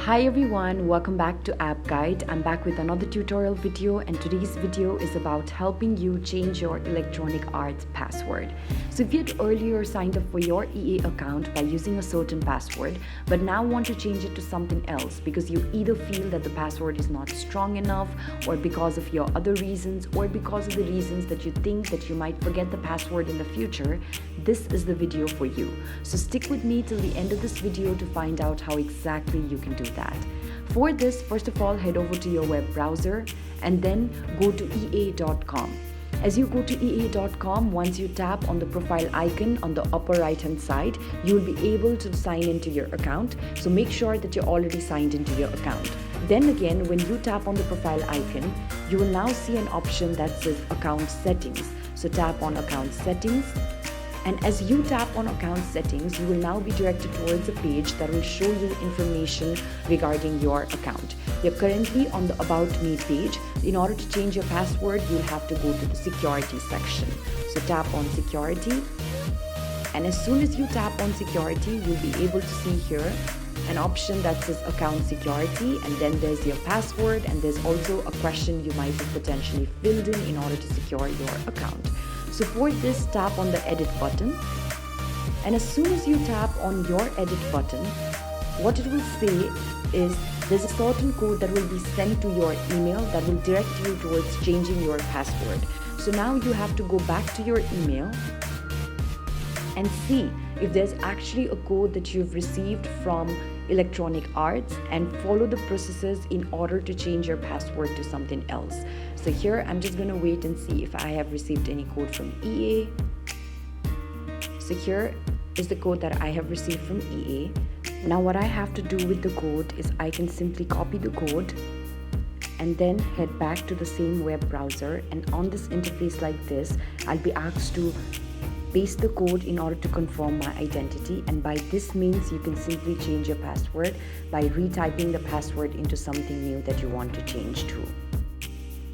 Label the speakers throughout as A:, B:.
A: Hi everyone, welcome back to App Guide. I'm back with another tutorial video, and today's video is about helping you change your Electronic Arts password. So if you had earlier signed up for your EA account by using a certain password but now want to change it to something else because you either feel that the password is not strong enough, or because of your other reasons, or because of the reasons that you think that you might forget the password in the future, this is the video for you. So stick with me till the end of this video to find out how exactly you can do that. For this, first of all, head over to your web browser and then go to ea.com. As you go to ea.com, once you tap on the profile icon on the upper right hand side, you will be able to sign into your account. So make sure that you're already signed into your account. Then again, when you tap on the profile icon, you will now see an option that says account settings. So tap on account settings. And as you tap on account settings, you will now be directed towards a page that will show you information regarding your account. You're currently on the About Me page. In order to change your password, you'll have to go to the security section. So tap on security. And as soon as you tap on security, you'll be able to see here an option that says account security, and then there's your password, and there's also a question you might have potentially filled in order to secure your account. So for this, tap on the edit button, and as soon as you tap on your edit button, what it will say is there's a certain code that will be sent to your email that will direct you towards changing your password. So now you have to go back to your email and see if there's actually a code that you've received from Electronic Arts, and follow the processes in order to change your password to something else. So here I'm just going to wait and see if I have received any code from EA. So here is the code that I have received from EA. Now what I have to do with the code is I can simply copy the code and then head back to the same web browser, and on this interface like this, I'll be asked to paste the code in order to confirm my identity, and by this means you can simply change your password by retyping the password into something new that you want to change to.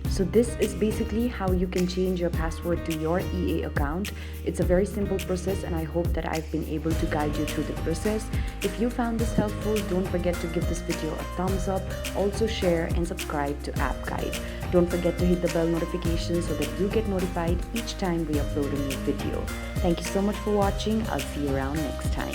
A: So this is basically how you can change your password to your EA account. It's a very simple process, and I hope that I've been able to guide you through the process. If you found this helpful, don't forget to give this video a thumbs up. Also share and subscribe to App Guide. Don't forget to hit the bell notification so that you get notified each time we upload a new video. Thank you so much for watching. I'll see you around next time.